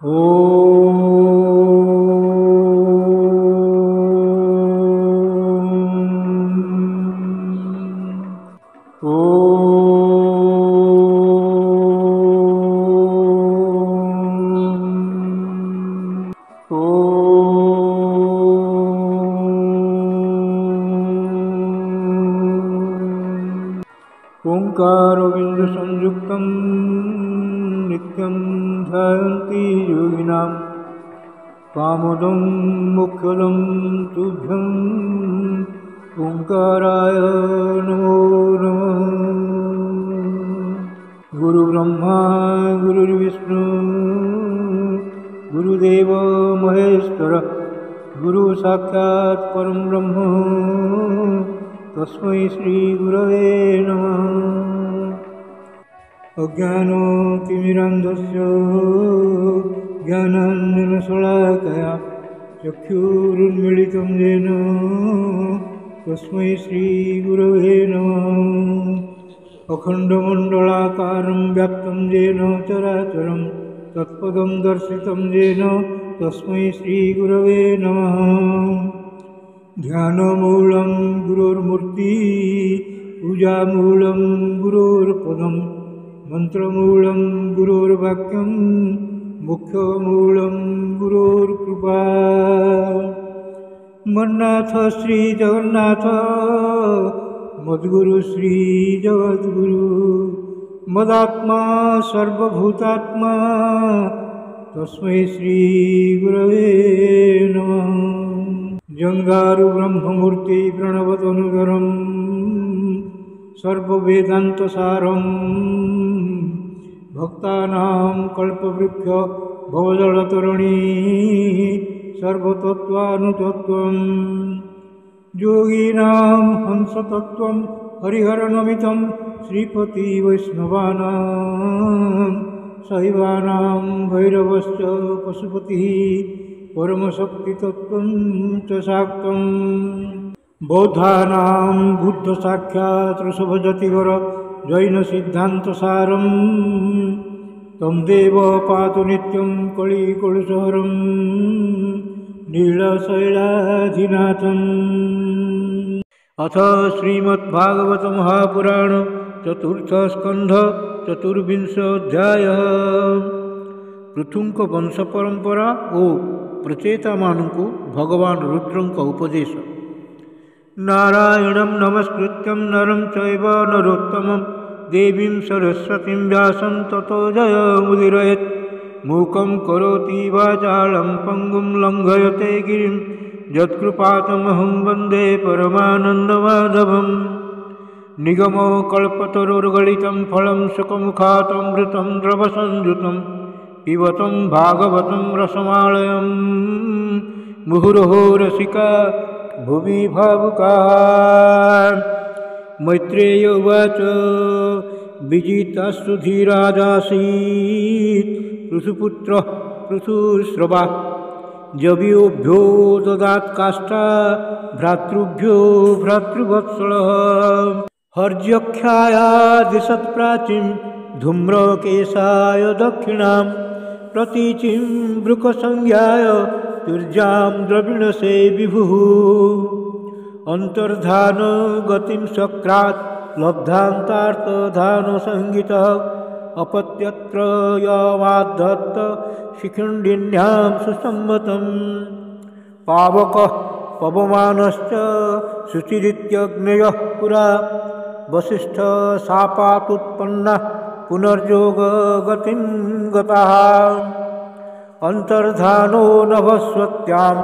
ॐ ओंकारोबिंदुसंयुक्तं नित्यं ध्यायन्ति योगिनां कामदं मोक्षदं तुभ्यं ओंकाराय नमो नमः। गुरुब्रह्मा गुरुर्विष्णु गुरुदेव महेश्वर गुरु साक्षात् परं ब्रह्म तस्मै श्री गुरवे नमः। अज्ञानतिमिरान्धस्य ज्ञानाञ्जनशलाकया चक्षुरुन्मीलितं येन तस्मै श्री गुरवे नमः। अखण्डमण्डलाकारं व्याप्तं येन चराचरं तत्पदं दर्शितं येन तस्मै श्री गुरवे नमः। ध्यानमूलं गुरोर्मूर्ति पूजामूलं गुरोर्पदं मंत्रमूलं गुरोर्वाक्यं मुख्यमूलं गुरोर्कृपा। मन्नाथ श्री जगन्नाथ मद्गुरु श्री जगद्गुरु मदात्मा सर्वभूतात्मा तस्मै श्री गुरवे नमः। जंगारु ब्रह्ममूर्ति प्रणवतनुधरं सर्ववेदान्तसारं भक्तानां कल्पवृक्ष भवजलतरणी सर्वतत्त्वानुतत्त्वं योगिनां हंसतत्त्वं हरिहरनमितं श्रीपति वैष्णवानां शैवानां भैरवश्च पशुपतिः परमशक्तितत्त्वं च शाक्तं बौद्धानां बुद्धसाक्षात् ऋषभजतिवर जैनसिद्धान्तसारं तं देव पातु नित्यं कलिकलुषहरं नीलशैलाधिनाथम्। अथ श्रीमद्भागवत महापुराण चतुर्थ स्कंध चतुर्विंशोऽध्यायः। पृथुंक वंश परंपरा ओ प्रचेता मानू भगवान रुद्रंक उपदेश। नारायणं नमस्कृत्यं नरं चैव नरोत्तमं देवीं सरस्वतीं व्यासं ततो जयमुदीरयेत्। मूकं करोति वाचालं पङ्गुं लङ्घयते गिरिं यत्कृपातमहं वन्दे परमानन्दमाधवम्। निगमो कल्पतरुर्गलितं फलं सुखमुखातमृतं द्रवसंयुतं पिबतं भागवतं रसमालयं मुहुर्मुहुः रसिका भुवि भावुकाः। मैत्रेय उवाच विजितास्तु धीराजासीत् पृथुपुत्रः पृथुश्रवा जवियोभ्यो ददात् काष्ठा भ्रातृभ्यो भ्रातृवत्सलः। हर्यख्याया दिशत् प्राचीं धूम्रकेशाय दक्षिणां प्रतीचिं वृकसंज्ञाय तुर्जां द्रविणसे विभुः। अंतर्धान गतिं सक्रात् लब्धान्तार्थधानसंगितः अपत्यत्र यमाद्धत्त शिखण्डिन्यां सुसम्मतम्। पावकः पवमानश्च शुचिरित्यग्नयः पुरा वसिष्ठ शापातुत्पन्नः पुनर्योगगतिं गतः। अंतर्धानो नभस्वत्यां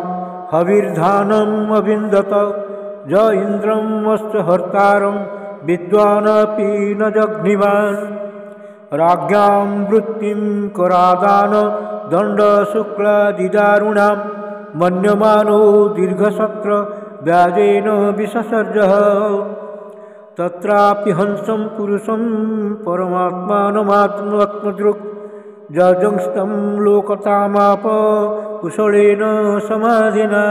हविर्धानम् अविन्दत ज इन्द्रम् हर्तारं विद्वानपि न जग्निवान्। राज्ञां वृत्तिं करादान दण्डशुक्लादिदारुणां मन्यमानो दीर्घसत्र व्याजेन विससर्जः। तत्रापि हंसं पुरुषं परमात्मानमात्मदृक् जजंस्तं लोकतामाप कुशलेन समाधिना।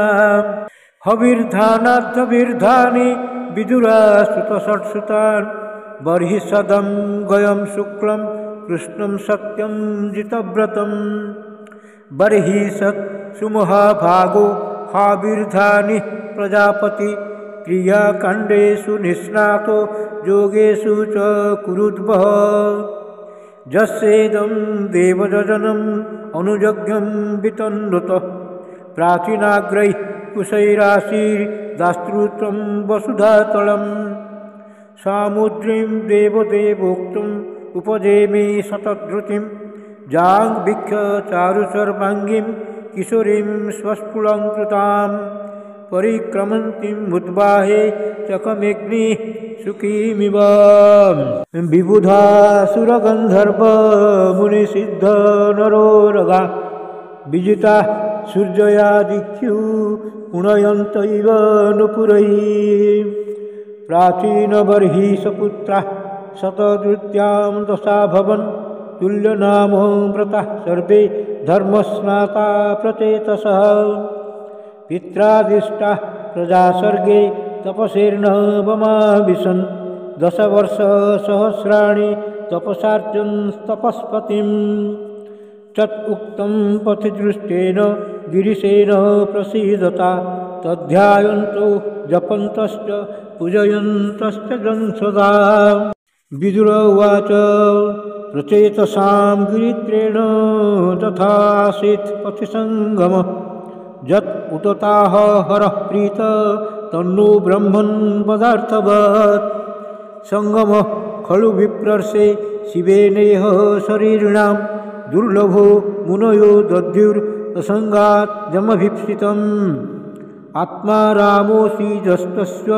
हविर्धानाद्धविर्धानि विदुरासुतषट्सुतान् बर्हिषदं गयं शुक्लं कृष्णं सत्यं जितव्रतं। बर्हिषत् सुमहाभागो हाविर्धानि प्रजापति क्रियाकाण्डेषु निष्णातो योगेषु च कुरुद्वः यस्येदं देवयजनम् अनुयज्ञं वितन्वतः प्राचीनाग्रैः कुशैराशीर्दास्तृतं वसुधातलं सामुद्रीं देवदेवोक्तम् उपजेमि शतधृतिं जाङ्भिक्ष चारुशर्वाङ्गीं किशोरीं स्वस्फुलङ्कृतां परिक्रमन्तीं उद्वाहे चकमेग्निः सुखीमिव विबुधा सुरगन्धर्व मुनिसिद्ध नरोरगा विजिता सूर्ययादिख्यु पुणयन्त इव नुपुरैः प्राचीनबर्हिषपुत्राः शतधृत्यां दशाभवन् तुल्यनामो व्रताः सर्वे धर्मस्नाता प्रचेतसः पित्रादिष्टाः प्रजासर्गे तपसेर्नवमाविशन् दशवर्षसहस्राणि तपसार्जन्तपस्पतिं तदुक्तं पथिदृष्टेन गिरिशेन प्रसीदता तद्ध्यायन्तो जपन्तश्च पूजयन्तश्च सदा विदुर उवाच प्रचेतसां गिरित्रेण तथासीत् पथिसङ्गमः यत् उतताः हरः प्रीत तन्नो ब्रह्मन् पदार्थवत् सङ्गमः खलु विप्रर्षे शिवेनेह शरीरिणां दुर्लभो मुनयो दद्युरसङ्गात् जमभीप्सितम् आत्मा रामोऽसि जस्तस्य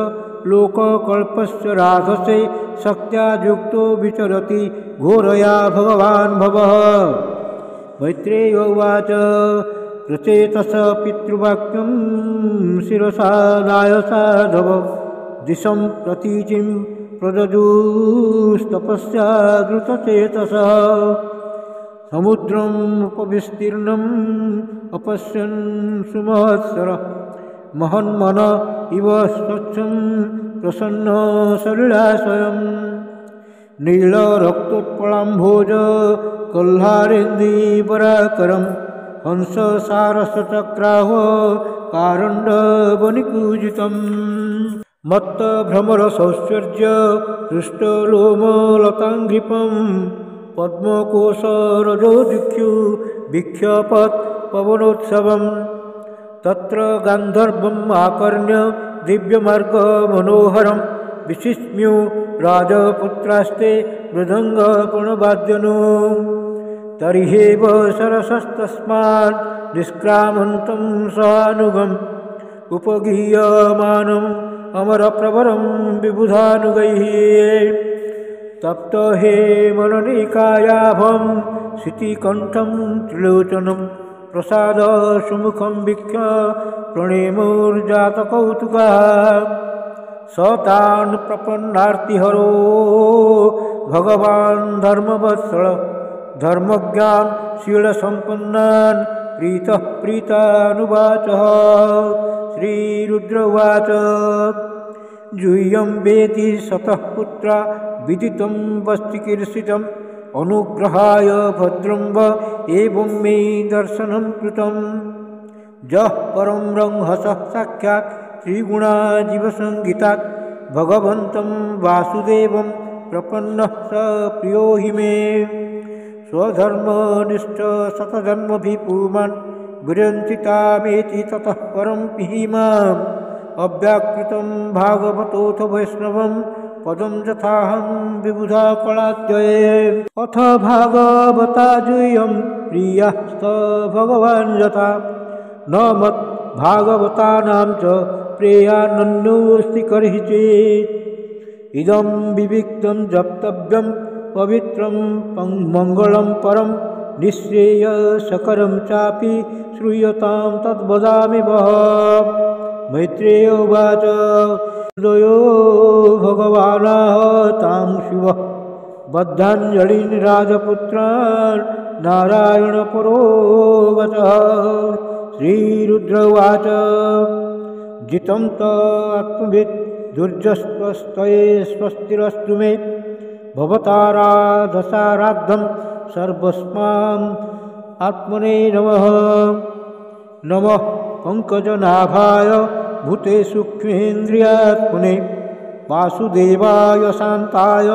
लोककल्पस्य राधसे शक्त्या युक्तो विचरति घोरया भगवान् भवः मैत्रेय उवाच प्रचेतस पितृवाक्यं शिरसा नायसाधव दिशं प्रतीचिं प्रददुस्तपस्या द्रुतचेतसः समुद्रम् उपविस्तीर्णम् अपश्यन् सुमत्सरः महन्मन इव स्वच्छं प्रसन्न सलिलाशयं नीलरक्तोत्पलाम्भोज कल्हारेन्दीपराकरं हंससारसचक्राह कारण्डवनिपूजितं मत्तभ्रमरसौश्चर्य हृष्टलोमलताङ्घ्रिपं पद्मकोशरजोदिख्यु विख्यापत् पवनोत्सवम् तत्र गान्धर्वम् आकर्ण्य दिव्यमार्गमनोहरं विशिष्म्यो राजपुत्रास्ते मृदङ्गपुणवाद्यनो तर्ह्येव सरसस्तस्मान् निष्क्रामन्तं सानुगम् उपगीयमानम् अमरप्रवरं विबुधानुगैः तप्त हे मननिकायाभं शितिकण्ठं त्रिलोचनं प्रसाद सुमुखं वीक्ष्य प्रणेमोर्जातकौतुकः स तान् प्रपन्नार्तिहरो भगवान् धर्मवत्सल धर्मज्ञान शीलसम्पन्नान् प्रीतः प्रीतानुवाचः श्रीरुद्र उवाच जूयं वेति शतः पुत्रा विदितं वस्तिकीर्षितम् अनुग्रहाय भद्रं व एवं मे दर्शनं कृतं जः परं रंहसः साक्षात् श्रीगुणाजीवसंहितात् भगवन्तं वासुदेवं प्रपन्नः स प्रियो हि मे स्वधर्मनिष्ठ शतजन्मभिपुमान् विरञ्चितामेति ततः परं पिहिमाम् अव्याकृतं भागवतोऽथ वैष्णवं पदं यथाहं विबुधा कलाद्वये अथ भागवता जूयं प्रियस्त भगवान् यथा न मत् भागवतानां च प्रेयानन्योऽस्ति कर्हि चेत् इदं विविक्तं जप्तव्यं पवित्रं मङ्गलं परं निःश्रेयसकरं चापि श्रूयतां तद्वदामि वः मैत्रेय उवाच हृदयो भगवानाह तां शिवः बद्धाञ्जलिन् राजपुत्रान् नारायणपरो वचः श्रीरुद्र उवाच जितं त आत्मवित् दुर्जस्त्वस्तये स्वस्तिरस्तु मे भवताराधसाराद्धं सर्वस्माम् आत्मने नमः। नमः पंकजनाभाय भूते सूक्ष्मेन्द्रियात्मने वासुदेवाय शान्ताय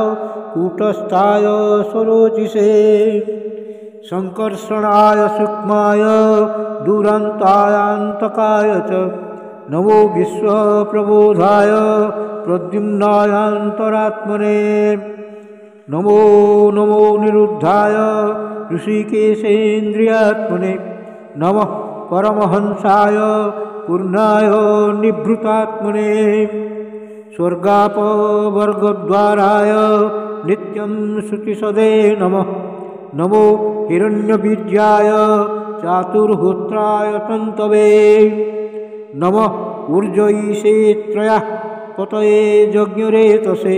कूटस्थाय स्वरोचिषे संकर्षणाय सूक्ष्माय दुरन्तायान्तकाय च नमो विश्वप्रबोधाय प्रद्युम्नायान्तरात्मने नमो नमो निरुद्धाय ऋषिकेशेन्द्रियात्मने नमः परमहंसाय पूर्णाय निभृतात्मने स्वर्गापवर्गद्वाराय नित्यं श्रुतिसदे नमः। नमो हिरण्यबीजाय चातुर्होत्राय तन्तवे नमः ऊर्जयिषे त्रयः पतये यज्ञरेतसे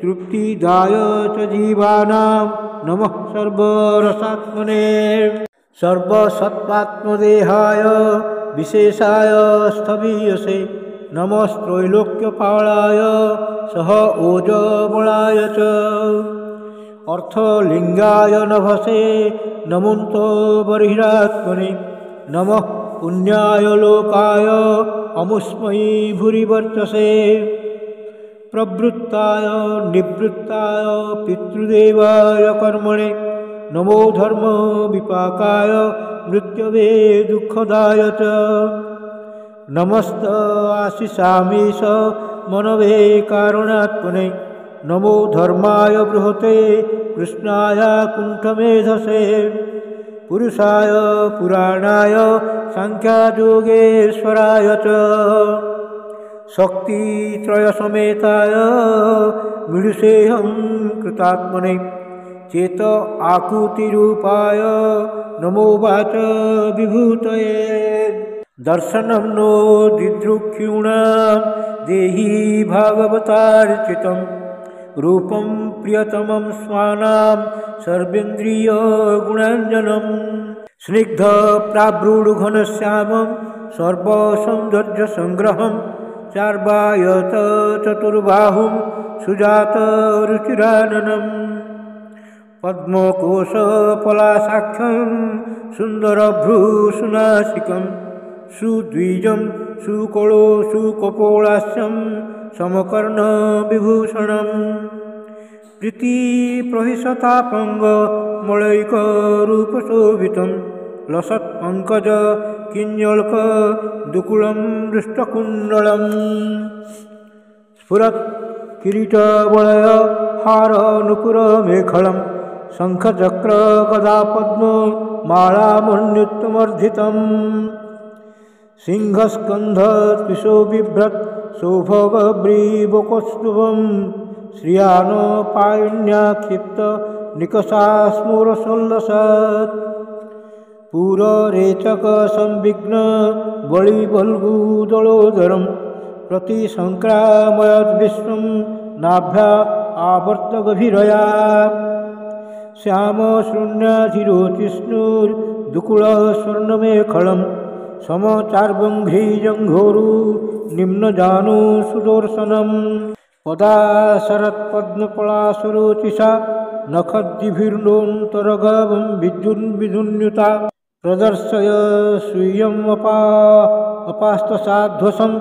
तृप्तिदाय च जीवानां नमः सर्वरसात्मने सर्वसत्त्वात्मदेहाय विशेषाय स्थवीयसे नमस्त्रैलोक्यपालाय सह ओजबलाय च अर्थलिंगाय नभसे नमोऽन्तो बर्हिरात्मने नमः पुण्याय लोकाय अमुष्मै भूरिवर्चसे प्रवृत्ताय निवृत्ताय पितृदेवाय कर्मणे नमो धर्म विपाकाय मृत्यवे दुःखदाय च नमस्त आशिषामीश मनवे कारणात्मने नमो धर्माय बृहते कृष्णाय कुण्ठमेधसे पुरुषाय पुराणाय सांख्यायोगेश्वराय च शक्तित्रयसमेताय मीढुषेऽहं कृतात्मने चेत आकुतिरूपाय नमो वाच विभूतये दर्शनं नो दिदृक्षूणां देहि भागवतार्चितं रूपं प्रियतमं स्वानां सर्वेन्द्रियगुणाञ्जनं स्निग्धप्राभ्रूढघनश्यामं सर्वसौन्दर्यसंग्रहं चार्वायत चतुर्बाहुं सुजातरुचिराननं पद्मकोशपलाशाख्यं सुन्दरभ्रूसुनासिकं सुद्विजं सुकलो सुकपोलास्यं समकर्णविभूषणं प्रीतिप्रहिषतापङ्गमलैकरूपशोभितं लसत्पङ्कज किञ्जल्कदुकुलं दृष्टकुण्डलं स्फुरत् किरीटवलय हारनुपुरमेखलं शङ्खचक्रगदापद्ममालामण्युत्तमर्धितम् सिंहस्कन्धत्विषो बिभ्रत् सौभगव्रीवकौस्तुभं श्रियानपायिन्याक्षिप्तनिकषा स्फुरसल्लसत् पूररेचकसंविघ्न बलिबल्गुदलोदरं प्रतिसङ्क्रामयद्विश्वं नाभ्या आवर्तगभीरया श्यामशून्याधिरोचिष्णुर्दुकुलस्वर्णमेखलं समचार्वङ्घ्रिजङ्घोरु निम्नजानु सुदर्शनं पदाशरत्पद्मपलाशरोचिषा नखद्दिभिर्नोऽन्तरगवं विद्युन्विधुन्युता प्रदर्शय स्वीयमपास्तसाध्वसं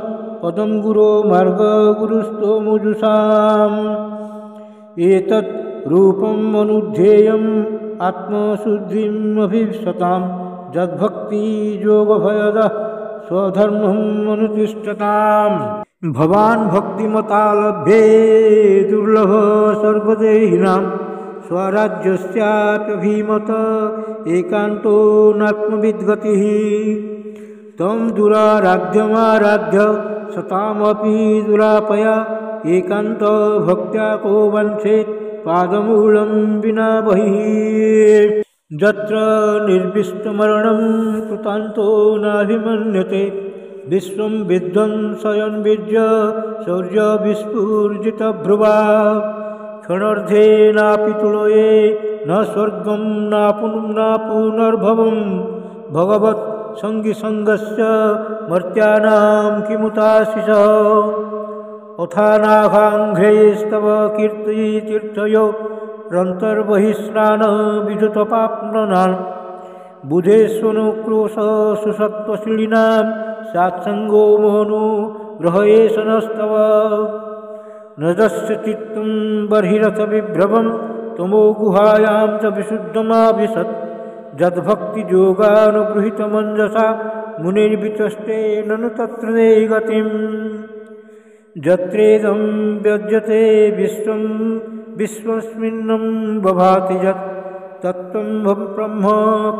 पदं गुरो मार्गगुरुस्तोमुजुषाम् एतत् रूपम् अनुध्येयम् आत्मशुद्धिम् अभीप्सताम् यद्भक्तियोगभयदः स्वधर्मम् अनुतिष्ठताम् भवान् भक्तिमता लभ्ये दुर्लभ सर्वदेहिनां स्वराज्यस्याप्यभिमत एकान्तो नात्मविद्गतिः तं दुराराध्यमाराध्य सतामपि दुरापया एकान्त भक्त्या को वंशेत् पादमूलं विना बहिः यत्र निर्विष्टमरणं कृतान्तो नाभिमन्यते विश्वं विध्वंसयन्विज्य शौर्यविस्फूर्जितभ्रुवा क्षणार्धेनापि तुलये न स्वर्गं नापुनर्भवं भगवत् सङ्गिसङ्गस्य मर्त्यानां किमुताशिषः अथानाघाङ्घ्रेस्तव कीर्तितीर्थयो रन्तर्बहिस्नान विद्युतपाप्ननान् बुधेष्वनुक्रोश सुसत्त्वशीलिनां सात्सङ्गो मोहनो ग्रहयेशनस्तव नदस्य चित्तं बर्हिरथ विभ्रमं तमो गुहायां च विशुद्धमाविशत् यद्भक्तियोगानुगृहीतमञ्जसा मुनिर्विचष्टे ननु तत्र ते गतिम् यत्रेदं व्यज्यते विश्वं विश्वस्मिन्नं बभाति यत् तत्त्वं ब्रह्म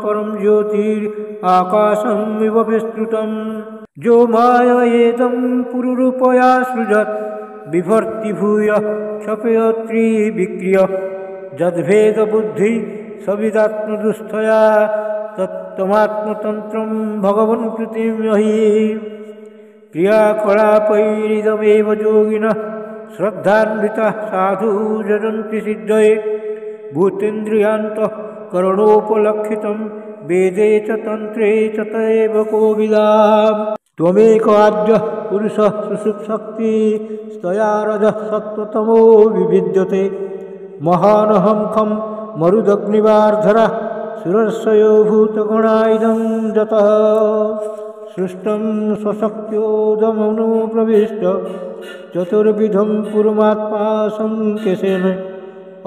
परं ज्योतिराकाशमिव विस्तृतं जो माययेदं पुरुरूपया सृजत् बिभर्ति भूयः क्षपयत्रिविक्रिय यद्भेदबुद्धि सविदात्मदुष्टया तत्तमात्मतन्त्रं भगवन्कृतिं हि क्रियाकलापैरिदमेव योगिनः श्रद्धान्विताः साधु यजन्ति सिद्धये भूतेन्द्रियान्तः करणोपलक्षितं वेदे च तन्त्रे च तदेव कोविदाम् त्वमेकाद्यः पुरुषः सुषुप्शक्तिस्तया रजः सत्त्वतमो विभिद्यते महानहं खं मरुदग्निवार्धरः सुरर्षयो भूतगणा इदं जतः सृष्टं स्वशक्त्योदमनु प्रविष्ट चतुर्विधं पुरमात्मा संकेशेन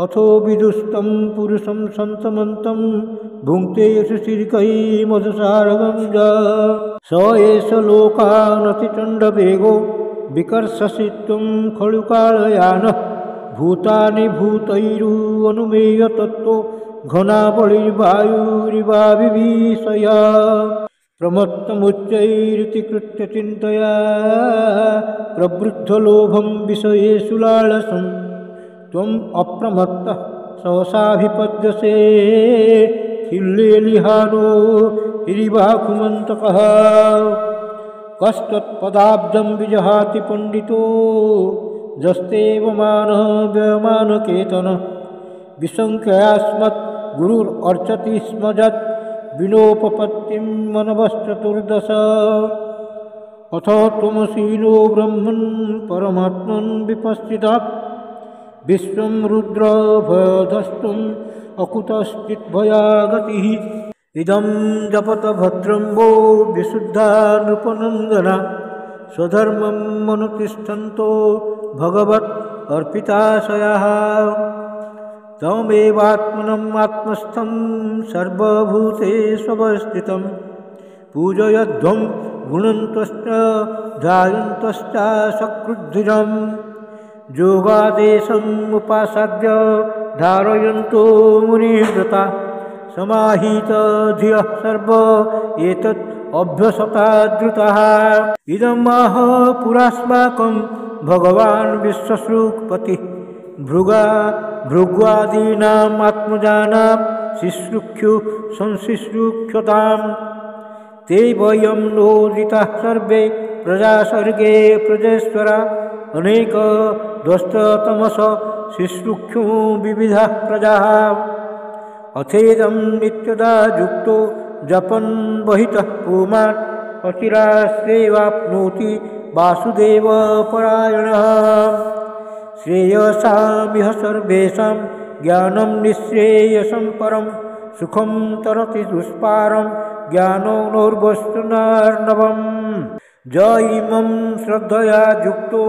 अथो विदुस्तं पुरुषं सन्तमन्तं भुङ्क्ते ऋषिर्कै मधुसारगं स एष लोकानतिचण्डवेगो विकर्षसि त्वं खलुकालयानः भूतानि भूतैरुनुमेय तत्त्वो घनाबलिर्वायुरिवाविभीषय प्रमत्तमुच्चैरिति कृत्य चिन्तया प्रवृद्धलोभं विषयेषु लालसं त्वम् अप्रमत्तः सहसाभिपद्यसे खिल्लेलिहानो हिरिवाकुमन्तकः कस्तत्पदाब्जं विजहाति पण्डितो जस्तेव मानव्यमानकेतनः विसङ्ख्यास्मत् गुरुर्र्चति स्म यत् विनोपपत्तिं मनवश्चतुर्दश अथ त्वमसीनो ब्रह्मन् परमात्मन् विपश्चितः विश्वं रुद्रभयधस्तुम् अकुतश्चिद्भयागतिः इदं जपत भद्रं वो विशुद्धा नृपनन्दना स्वधर्मं मनुतिष्ठन्तो भगवत् अर्पिताशयः तमेवात्मनम् आत्मस्थं सर्वभूतेष्वस्थितं पूजयध्वं गुणन्तश्च ध्यायन्तश्च सकृद्धिरम् योगादेशम् उपासाद्य धारयन्तो मुनिव्रता समाहित धियः सर्व एतत् अभ्यसताद्रुतः इदमाह पुरास्माकं भगवान् विश्वशृक्पतिः भृग्वादीनाम् आत्मजानां शिश्रुक्षु संशिश्रुक्षताम् ते वयं नोदिताः सर्वे प्रजासर्गे प्रजेश्वरा अनेक ध्वस्ततमस शिश्रुक्षु विविधाः प्रजाः अथेदं नित्यदा युक्तो जपन् बहितः पुमान् अचिराश्रेवाप्नोति वासुदेवपरायणः श्रेयसामिह सर्वेषां ज्ञानं निःश्रेयसं परं सुखं तरति दुष्पारं ज्ञानोर्वस्तुनार्णवम् ज इमं श्रद्धया युक्तो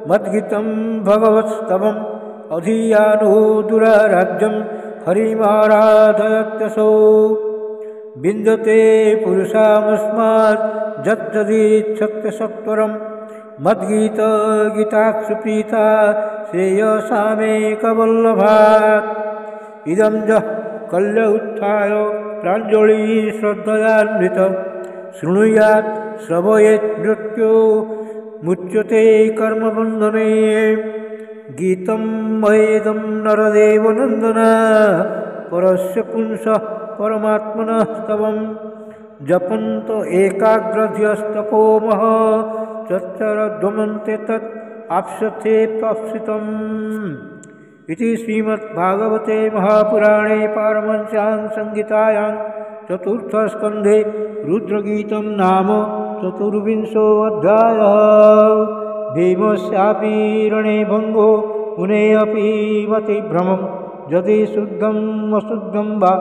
मद्गीतं भगवत्स्तवम् अधियानो दुराराज्यं हरिमाराधयत्यसौ विन्दते पुरुषामस्मात् यद्यदीच्छत्यसत्वरं मद्गीतगीताक्षुप्रीता श्रेयसामेकवल्लभात् इदं जः कल्य उत्थाय प्राञ्जलि श्रद्धयान्वित शृणुयात् श्रवयेत् मृत्यो मुच्यते कर्मबन्धने गीतं मयेदं नरदेवनन्दन परस्य पुंसः परमात्मनः स्तवं जपन्त एकाग्रध्यस्तपोमः चच्चरध्वमन्ते तत् आप्स्यते प्राप्सितम् इति श्रीमद्भागवते महापुराणे पारमहंस्यां संहितायां चतुर्थस्कन्धे रुद्रगीतं नाम चतुर्विंशोऽध्यायः। भीमस्यापि रणे भङ्गो मुनेऽपि मतिभ्रमं यदि शुद्धम् अशुद्धं वा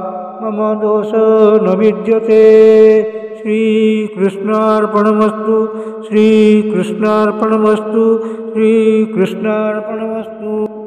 मम दोष न विद्यते। श्रीकृष्णार्पणमस्तु। श्रीकृष्णार्पणमस्तु। श्रीकृष्णार्पणमस्तु।